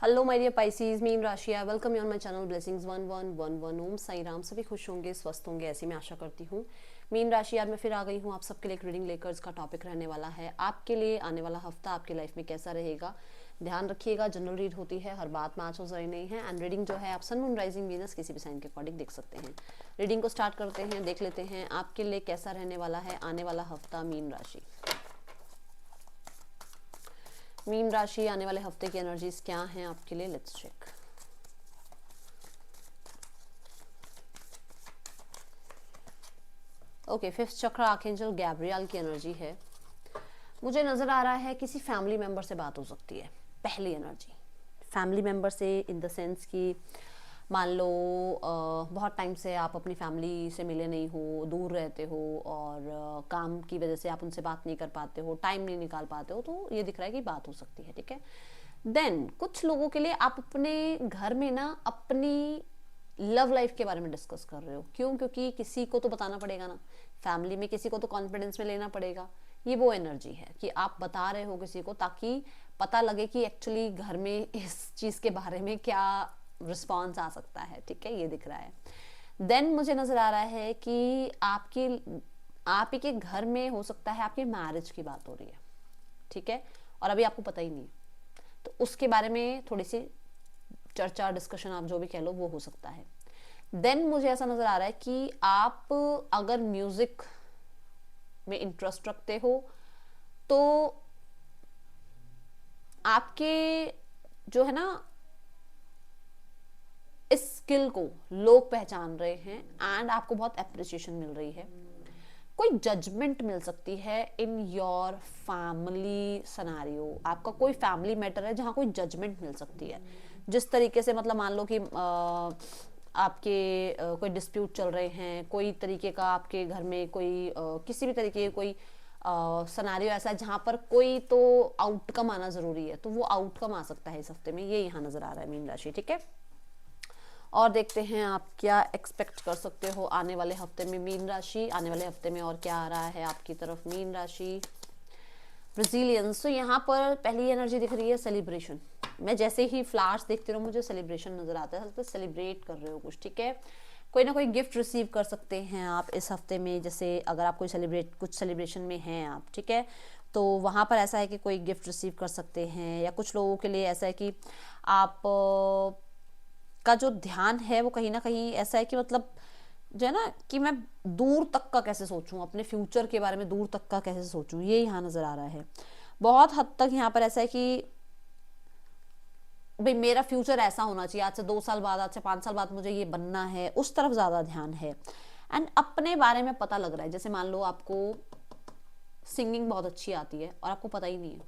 Hello my dear Pisces, मीन राशि, I welcome you on my channel blessings 1111। Om Sai Ram. सभी खुश होंगे, स्वस्थ होंगे, ऐसी मैं आशा करती हूँ। मीन राशि, आज मैं फिर आ गई हूँ आप सबके लिए एक रीडिंग लेकर। इसका टॉपिक रहने वाला है आपके लिए आने वाला हफ्ता आपकी लाइफ में कैसा रहेगा। ध्यान रखिएगा, जनरल रीड होती है, हर बात मैच हो रही नहीं है। एंड रीडिंग जो है आप सन मून राइजिंग वीनस किसी भी साइन के अकॉर्डिंग देख सकते हैं। रीडिंग को स्टार्ट करते हैं, देख लेते हैं आपके लिए कैसा रहने वाला है आने वाला हफ्ता मीन राशि। मीन राशि, आने वाले हफ्ते की एनर्जीज क्या हैं आपके लिए, लेट्स चेक। ओके, फिफ्थ चक्र आर्कएंजल गैब्रियल की एनर्जी है। मुझे नजर आ रहा है किसी फैमिली मेंबर से बात हो सकती है। पहली एनर्जी फैमिली मेंबर से इन द सेंस कि मान लो बहुत टाइम से आप अपनी फैमिली से मिले नहीं हो, दूर रहते हो और काम की वजह से आप उनसे बात नहीं कर पाते हो, टाइम नहीं निकाल पाते हो, तो ये दिख रहा है कि बात हो सकती है। ठीक है, देन कुछ लोगों के लिए आप अपने घर में ना अपनी लव लाइफ के बारे में डिस्कस कर रहे हो। क्यों? क्योंकि किसी को तो बताना पड़ेगा ना, फैमिली में किसी को तो कॉन्फिडेंस में लेना पड़ेगा। ये वो एनर्जी है कि आप बता रहे हो किसी को ताकि पता लगे कि एक्चुअली घर में इस चीज के बारे में क्या रिस्पॉन्स आ सकता है। ठीक है, ये दिख रहा है। देन मुझे नजर आ रहा है कि आप ही के घर में हो सकता है आपकी मैरिज की बात हो रही है। ठीक है, और अभी आपको पता ही नहीं है, तो उसके बारे में थोड़ी सी चर्चा, डिस्कशन, आप जो भी कह लो, वो हो सकता है। देन मुझे ऐसा नजर आ रहा है कि आप अगर म्यूजिक में इंटरेस्ट रखते हो तो आपके जो है ना इस स्किल को लोग पहचान रहे हैं एंड आपको बहुत अप्रिसिएशन मिल रही है। कोई जजमेंट मिल सकती है इन योर फैमिली सनारियो। आपका कोई फैमिली मैटर है जहाँ कोई जजमेंट मिल सकती है। जिस तरीके से मतलब मान लो कि आपके कोई डिस्प्यूट चल रहे हैं, कोई तरीके का आपके घर में कोई किसी भी तरीके का कोई सनारियो ऐसा है जहाँ पर कोई तो आउटकम आना जरूरी है, तो वो आउटकम आ सकता है इस हफ्ते में। ये यहाँ नजर आ रहा है मीन राशि। ठीक है, और देखते हैं आप क्या एक्सपेक्ट कर सकते हो आने वाले हफ्ते में मीन राशि। आने वाले हफ्ते में और क्या आ रहा है आपकी तरफ मीन राशि। ब्राजीलियंस, तो यहाँ पर पहली एनर्जी दिख रही है सेलिब्रेशन। मैं जैसे ही फ्लावर्स देखती हूँ मुझे सेलिब्रेशन नजर आता है, तो सेलिब्रेट कर रहे हो कुछ। ठीक है, कोई ना कोई गिफ्ट रिसीव कर सकते हैं आप इस हफ्ते में। जैसे अगर आप कोई कुछ सेलिब्रेशन में हैं आप, ठीक है, तो वहाँ पर ऐसा है कि कोई गिफ्ट रिसीव कर सकते हैं। या कुछ लोगों के लिए ऐसा है कि आप का जो ध्यान है वो कहीं ना कहीं ऐसा है कि मतलब जो है ना कि मैं दूर तक का कैसे सोचूं, अपने फ्यूचर के बारे में दूर तक का कैसे सोचूं, ये यहाँ नजर आ रहा है। बहुत हद तक यहाँ पर ऐसा है कि भाई मेरा फ्यूचर ऐसा होना चाहिए, आज से 2 साल बाद, आज से 5 साल बाद मुझे ये बनना है, उस तरफ ज्यादा ध्यान है। एंड अपने बारे में पता लग रहा है। जैसे मान लो आपको सिंगिंग बहुत अच्छी आती है और आपको पता ही नहीं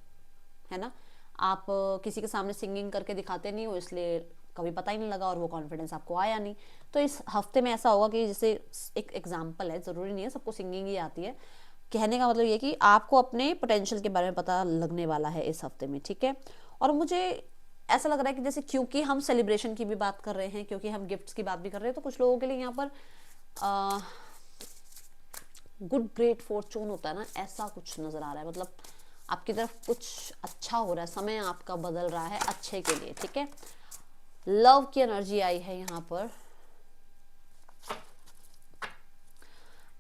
है ना, आप किसी के सामने सिंगिंग करके दिखाते नहीं हो, इसलिए कभी पता ही नहीं लगा और वो कॉन्फिडेंस आपको आया नहीं। तो इस हफ्ते में ऐसा होगा कि जैसे एक एग्जाम्पल है, ज़रूरी नहीं है सबको सिंगिंग ही आती है, कहने का मतलब ये कि आपको अपने पोटेंशियल के बारे में पता लगने वाला है इस हफ्ते में। ठीक है, और मुझे ऐसा लग रहा है कि जैसे क्योंकि हम सेलिब्रेशन की भी बात कर रहे हैं, क्योंकि हम गिफ्ट्स की बात भी कर रहे हैं, तो कुछ लोगों के लिए यहाँ पर गुड ग्रेट फॉर्चून होता है ना, ऐसा कुछ नजर आ रहा है। मतलब आपकी तरफ कुछ अच्छा हो रहा है, समय आपका बदल रहा है अच्छे के लिए। ठीक है, लव की एनर्जी आई है यहाँ पर।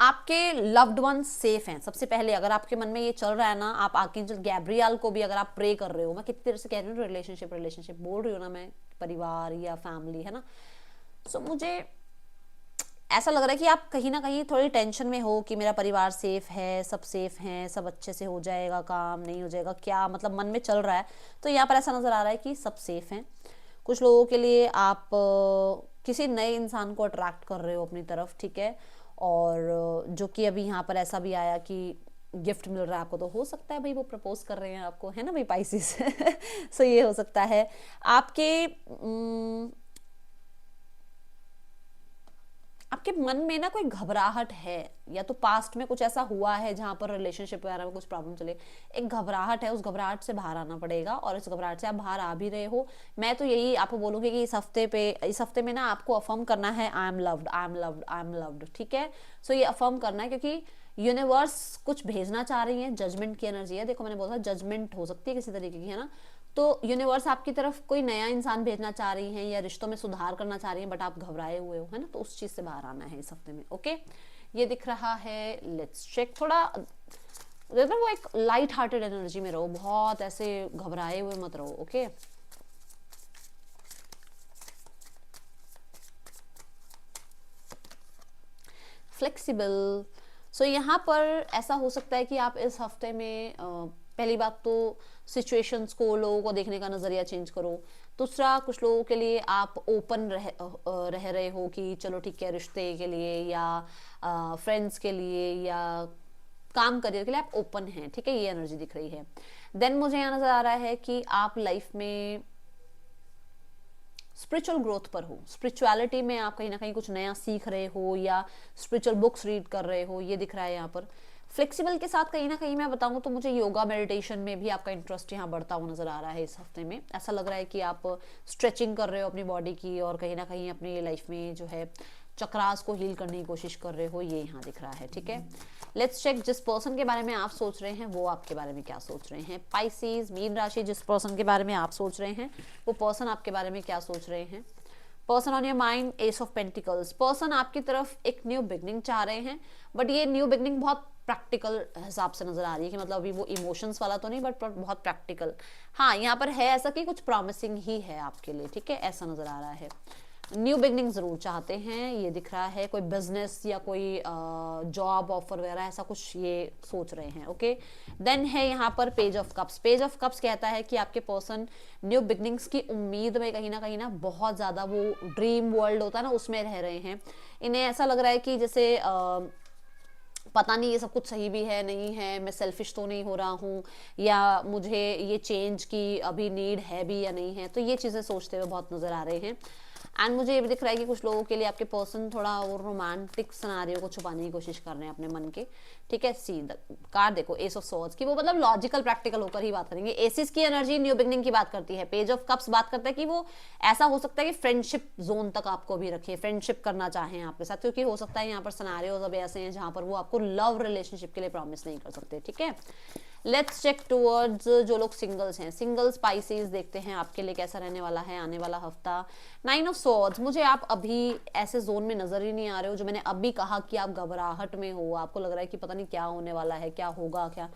आपके लव्ड वन सेफ हैं। सबसे पहले अगर आपके मन में ये चल रहा है ना, आप आर्कएंजल गैब्रियल को भी अगर आप प्रे कर रहे हो, मैं कितनी देर से कह रही हूँ रिलेशनशिप रिलेशनशिप बोल रही हूँ ना मैं, परिवार या फैमिली, है ना। सो मुझे ऐसा लग रहा है कि आप कहीं ना कहीं थोड़ी टेंशन में हो कि मेरा परिवार सेफ है, सब सेफ हैं, सब अच्छे से हो जाएगा, काम नहीं हो जाएगा क्या, मतलब मन में चल रहा है। तो यहाँ पर ऐसा नजर आ रहा है कि सब सेफ हैं। कुछ लोगों के लिए आप किसी नए इंसान को अट्रैक्ट कर रहे हो अपनी तरफ। ठीक है, और जो कि अभी यहाँ पर ऐसा भी आया कि गिफ्ट मिल रहा है आपको, तो हो सकता है भाई वो प्रपोज कर रहे हैं आपको, है ना भाई पाइसिस। सो ये हो सकता है आपके आपके मन में ना कोई घबराहट है, या तो पास्ट में कुछ ऐसा हुआ है जहां पर रिलेशनशिप वगैरह में कुछ प्रॉब्लम चले, एक घबराहट है, उस घबराहट से बाहर आना पड़ेगा और इस घबराहट से आप बाहर आ भी रहे हो। मैं तो यही आपको बोलूंगी कि इस हफ्ते में ना आपको अफर्म करना है, I am loved, I am loved, I am loved. ठीक है, सो ये अफर्म करना है क्योंकि यूनिवर्स कुछ भेजना चाह रही है। जजमेंट की एनर्जी है, देखो मैंने बोला था जजमेंट हो सकती है किसी तरीके की, है ना। तो यूनिवर्स आपकी तरफ कोई नया इंसान भेजना चाह रही है या रिश्तों में सुधार करना चाह रही है, बट आप घबराए हुए हो, है ना, तो उस चीज से बाहर आना है इस हफ्ते में। ओके, ये दिख रहा है। Let's check. थोड़ा देखो वो एक लाइट हार्टेड एनर्जी में रहो, बहुत ऐसे घबराए हुए मत रहो। Okay, flexible. सो यहाँ पर ऐसा हो सकता है कि आप इस हफ्ते में पहली बात तो सिचुएशंस को, लोगों को देखने का नज़रिया चेंज करो। दूसरा, कुछ लोगों के लिए आप ओपन रह रहे हो कि चलो ठीक है, रिश्ते के लिए या फ्रेंड्स के लिए या काम करियर के लिए आप ओपन हैं, ठीक है, ये एनर्जी दिख रही है। देन मुझे यहाँ नजर आ रहा है कि आप लाइफ में स्पिरिचुअल ग्रोथ पर हो, स्पिरिचुअलिटी में आप कहीं ना कहीं कुछ नया सीख रहे हो या स्पिरिचुअल बुक्स रीड कर रहे हो, ये दिख रहा है यहाँ पर। फ्लेक्सिबल के साथ कहीं ना कहीं मैं बताऊँ तो मुझे योगा मेडिटेशन में भी आपका इंटरेस्ट यहाँ बढ़ता हुआ नजर आ रहा है इस हफ्ते में। ऐसा लग रहा है कि आप स्ट्रेचिंग कर रहे हो अपनी बॉडी की और कहीं ना कहीं अपनी लाइफ में जो है चक्रास को हील करने की कोशिश कर रहे हो, ये यहाँ दिख रहा है। ठीक है, लेट्स चेक जिस पर्सन के बारे में आप सोच रहे हैं वो आपके बारे में क्या सोच रहे हैं। पाइसेस, मीन राशि, जिस पर्सन के बारे में आप सोच रहे हैं वो पर्सन आपके बारे में क्या सोच रहे हैं। Person on your mind, S of pentacles. Person आपकी तरफ एक न्यू बिगनिंग चाह रहे हैं, बट ये न्यू बिगनिंग बहुत प्रैक्टिकल हिसाब से नजर आ रही है कि मतलब अभी वो इमोशंस वाला तो नहीं, बट बहुत प्रैक्टिकल। हाँ, यहाँ पर है ऐसा कि कुछ प्रॉमिसिंग ही है आपके लिए, ठीक है, ऐसा नजर आ रहा है। न्यू बिगनिंग जरूर चाहते हैं, ये दिख रहा है। कोई बिजनेस या कोई जॉब ऑफर वगैरह ऐसा कुछ ये सोच रहे हैं। ओके, देन है यहाँ पर page of cups. Page of cups कहता है कि आपके पर्सन न्यू बिगनिंग्स की उम्मीद में कहीं ना बहुत ज़्यादा वो ड्रीम वर्ल्ड होता है ना, उसमें रह रहे हैं। इन्हें ऐसा लग रहा है कि जैसे पता नहीं ये सब कुछ सही भी है नहीं है, मैं सेल्फिश तो नहीं हो रहा हूँ, या मुझे ये चेंज की अभी नीड है भी या नहीं है, तो ये चीज़ें सोचते हुए बहुत नज़र आ रहे हैं। एंड मुझे ये भी दिख रहा है कि कुछ लोगों के लिए आपके पर्सन थोड़ा वो रोमांटिक सिनेरियो को छुपाने की कोशिश कर रहे हैं अपने मन के। ठीक है, सी कार्ड देखो, एस ऑफ सॉर्ड्स की, वो मतलब लॉजिकल प्रैक्टिकल होकर ही बात करेंगे। एसिस की एनर्जी न्यू बिगनिंग की बात करती है। पेज ऑफ कप्स बात करता है कि वो ऐसा हो सकता है कि फ्रेंडशिप जोन तक आपको भी रखे, फ्रेंडशिप करना चाहें आपके साथ, क्योंकि हो सकता है यहाँ पर सिनेरियोज अब ऐसे हैं जहाँ पर वो आपको लव रिलेशनशिप के लिए प्रॉमिस नहीं कर सकते। ठीक है, लेट्स चेक टूवर्ड्स जो लोग सिंगल्स हैं। सिंगल्स पाइसेस, देखते हैं आपके लिए कैसा रहने वाला है आने वाला हफ्ता। 9 ऑफ स्वॉर्ड्स, मुझे आप अभी ऐसे जोन में नजर ही नहीं आ रहे हो जो मैंने अभी कहा कि आप घबराहट में हो, आपको लग रहा है कि पता नहीं क्या होने वाला है, क्या होगा, क्या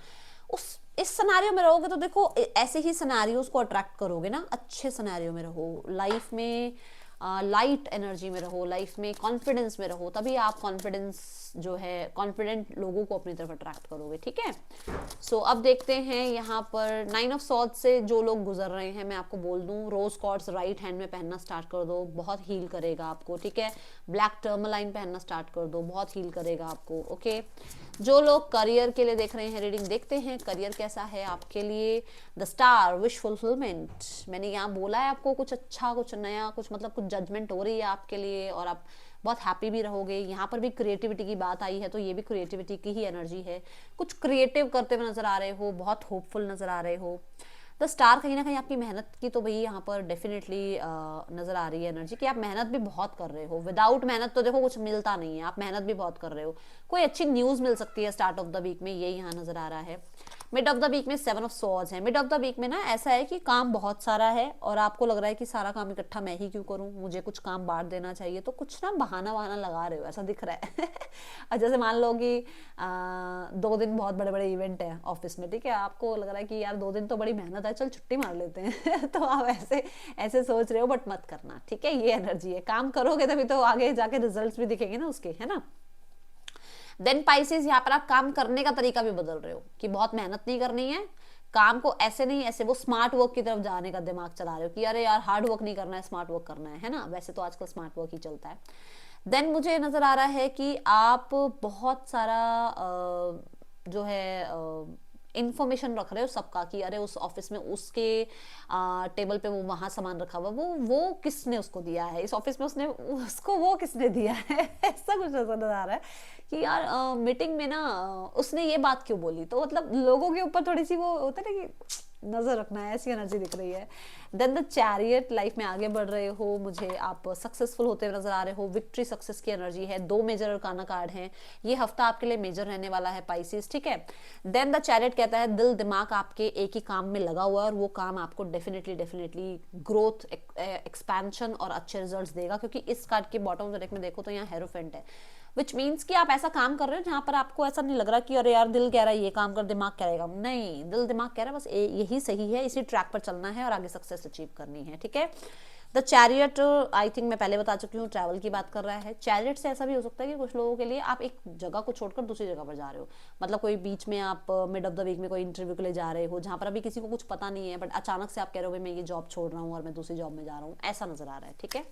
उस इस सिनेरियो में रहोगे तो देखो ऐसे ही सिनेरियोज को अट्रैक्ट करोगे ना। अच्छे सिनेरियो में रहो, लाइफ में लाइट एनर्जी में रहो, लाइफ में कॉन्फिडेंस में रहो, तभी आप कॉन्फिडेंस जो है कॉन्फिडेंट लोगों को अपनी तरफ अट्रैक्ट करोगे। ठीक है, सो अब देखते हैं यहाँ पर 9 ऑफ सॉर्ड्स से जो लोग गुजर रहे हैं, मैं आपको बोल दूं रोज कॉर्ड्स राइट हैंड में पहनना स्टार्ट कर दो, बहुत हील करेगा आपको। ठीक है, ब्लैक टर्मलाइन पहनना स्टार्ट कर दो, बहुत हील करेगा आपको। ओके, जो लोग करियर के लिए देख रहे हैं रीडिंग, देखते हैं करियर कैसा है आपके लिए। द स्टार, विश फुलफिलमेंट, मैंने यहाँ बोला है आपको कुछ अच्छा, कुछ नया, कुछ मतलब कुछ जजमेंट हो रही है आपके लिए और आप बहुत हैप्पी भी रहोगे। यहाँ पर भी क्रिएटिविटी की बात आई है, तो ये भी क्रिएटिविटी की ही एनर्जी है। कुछ क्रिएटिव करते हुए नजर आ रहे हो, बहुत होपफुल नजर आ रहे हो। द स्टार, कहीं ना कहीं आपकी मेहनत की तो भाई यहाँ पर डेफिनेटली नजर आ रही है एनर्जी कि आप मेहनत भी बहुत कर रहे हो। विदाउट मेहनत तो देखो कुछ मिलता नहीं है, आप मेहनत भी बहुत कर रहे हो। कोई अच्छी न्यूज मिल सकती है स्टार्ट ऑफ द वीक में, ये यहाँ नजर आ रहा है। मिड ऑफ द वीक में 7 ऑफ सॉर्ड्स है। मिड ऑफ द वीक में ना ऐसा है कि काम बहुत सारा है और आपको लग रहा है कि सारा काम इकट्ठा मैं ही क्यों करूं, मुझे कुछ काम बांट देना चाहिए, तो कुछ ना बहाना वहाना लगा रहे हो, ऐसा दिख रहा है। और जैसे मान लो कि 2 दिन बहुत बड़े बड़े इवेंट है ऑफिस में, ठीक है, आपको लग रहा है कि यार 2 दिन तो बड़ी मेहनत है, चल छुट्टी मार लेते हैं। तो आप ऐसे ऐसे सोच रहे हो, बट मत करना। ठीक है, ये एनर्जी है, काम करोगे तभी तो आगे जाके रिजल्ट्स भी दिखेंगे ना उसके, है ना। देन पाइसेस, यहाँ पर आप काम करने का तरीका भी बदल रहे हो कि बहुत मेहनत नहीं करनी है, काम को ऐसे नहीं ऐसे वो स्मार्ट वर्क की तरफ जाने का दिमाग चला रहे हो कि अरे यार हार्ड वर्क नहीं करना है, स्मार्ट वर्क करना है ना। वैसे तो आजकल स्मार्ट वर्क ही चलता है। देन मुझे नजर आ रहा है कि आप बहुत सारा जो है इन्फॉर्मेशन रख रहे हो सबका कि अरे उस ऑफिस में उसके टेबल पे वो वहां सामान रखा हुआ, वो किसने उसको दिया है, इस ऑफिस में उसने उसको वो किसने दिया है। ऐसा कुछ नजर आ रहा है कि यार मीटिंग में ना उसने ये बात क्यों बोली, तो मतलब लोगों के ऊपर थोड़ी सी वो होता है ना कि नजर रखना है, ऐसी एनर्जी दिख रही है। देन द चैरियट, लाइफ में आगे बढ़ रहे हो, मुझे आप सक्सेसफुल होते हुए नजर आ रहे हो, विक्ट्री सक्सेस की एनर्जी है, 2 मेजर अरकाना कार्ड हैं, ये हफ्ता आपके लिए मेजर रहने वाला है पाइसिस, ठीक है। देन द चैरियट कहता है दिल दिमाग आपके एक ही काम में लगा हुआ है और वो काम आपको डेफिनेटली ग्रोथ, एक्सपेंशन और अच्छे रिजल्ट्स देगा, क्योंकि इस कार्ड के बॉटम ऑफ द डेक में देखो तो यहाँ हेरोफेंट है, विच मीन्स कि आप ऐसा काम कर रहे हो जहां पर आपको ऐसा नहीं लग रहा कि अरे यार दिल कह रहा है ये काम कर, दिमाग करेगा, नहीं, दिल दिमाग कह रहा है बस यही सही है, इसी ट्रैक पर चलना है और आगे सक्सेस अचीव करनी है, ठीक है। द चैरियट, आई थिंक मैं पहले बता चुकी हूँ, ट्रैवल की बात कर रहा है। चैरियट से ऐसा भी हो सकता है कि कुछ लोगों के लिए आप एक जगह को छोड़कर दूसरी जगह पर जा रहे हो, मतलब कोई बीच में आप मिड ऑफ द वीक में कोई इंटरव्यू के लिए जा रहे हो जहां पर अभी किसी को कुछ पता नहीं है, बट अचानक से आप कह रहे हो भाई मैं ये जॉब छोड़ रहा हूँ और मैं दूसरी जॉब में जा रहा हूँ, ऐसा नजर आ रहा है, ठीक है।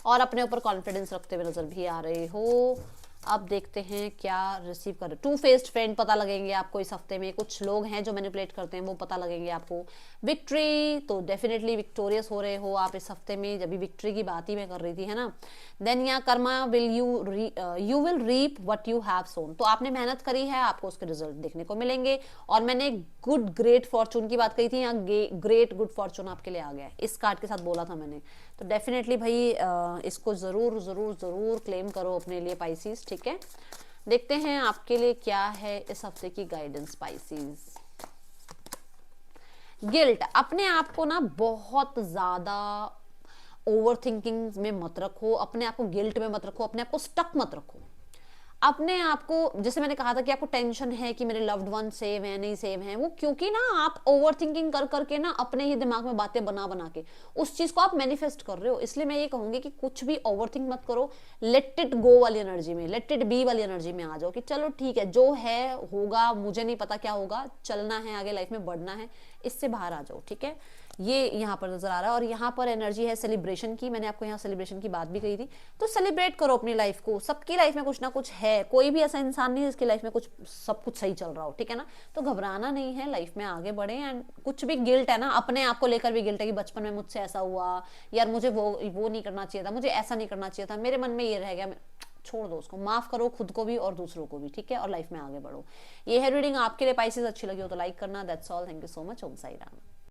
और अपने ऊपर कॉन्फिडेंस रखते हुए नजर भी आ रहे हो। अब देखते हैं क्या रिसीव कर रहे। टू फेस्ड फ्रेंड पता लगेंगे आपको इस हफ्ते में, कुछ लोग हैं जो मैनिपुलेट करते हैं वो पता लगेंगे आपको। विक्ट्री, तो डेफिनेटली विक्टोरियस हो रहे हो आप इस हफ्ते में, जब भी विक्ट्री की बात ही मैं कर रही थी, है ना। देन यहाँ karma will you will reap what you have sown, तो आपने मेहनत करी है, आपको उसके रिजल्ट देखने को मिलेंगे। और मैंने गुड ग्रेट फॉर्चून की बात कही थी, यहाँ ग्रेट गुड फॉर्चून आपके लिए आ गया है, इस कार्ड के साथ बोला था मैंने, तो डेफिनेटली भाई इसको जरूर जरूर जरूर क्लेम करो अपने लिए पाइसिस, ठीक है। देखते हैं आपके लिए क्या है इस हफ्ते की गाइडेंस पाइसिस। गिल्ट, अपने आप को ना बहुत ज्यादा ओवर थिंकिंग में मत रखो, अपने आप को गिल्ट में मत रखो, अपने आप को स्टक मत रखो। अपने आप को, जैसे मैंने कहा था कि आपको टेंशन है कि मेरे लव्ड वन सेव है नहीं सेव है, वो क्योंकि ना आप ओवर थिंकिंग कर करके ना अपने ही दिमाग में बातें बना बना के उस चीज को आप मैनिफेस्ट कर रहे हो। इसलिए मैं ये कहूंगी कि कुछ भी ओवर थिंक मत करो, लेट इट गो वाली एनर्जी में, लेट इट बी वाली एनर्जी में आ जाओ कि चलो ठीक है जो है होगा, मुझे नहीं पता क्या होगा, चलना है आगे, लाइफ में बढ़ना है, इससे बाहर आ जाओ, ठीक है। ये यहाँ पर नजर आ रहा है। और यहाँ पर एनर्जी है सेलिब्रेशन की, मैंने आपको यहाँ सेलिब्रेशन की बात भी कही थी, तो सेलिब्रेट करो अपनी लाइफ को, सबकी लाइफ में कुछ ना कुछ है, कोई भी ऐसा इंसान नहीं है जिसकी लाइफ में कुछ सब कुछ सही चल रहा हो, ठीक है ना। तो घबराना नहीं है, लाइफ में आगे बढ़े। एंड कुछ भी गिल्ट है ना, अपने आप को लेकर भी गिल्ट है कि बचपन में मुझसे ऐसा हुआ, यार मुझे वो नहीं करना चाहिए था, मुझे ऐसा नहीं करना चाहिए था, मेरे मन में ये रह गया, छोड़ दो उसको, माफ करो खुद को भी और दूसरों को भी, ठीक है, और लाइफ में आगे बढ़ो। ये है रीडिंग आपके लिए पाइसेस, अच्छी लगी हो तो लाइक करना। That's all, thank you so much, Om Sai Ram.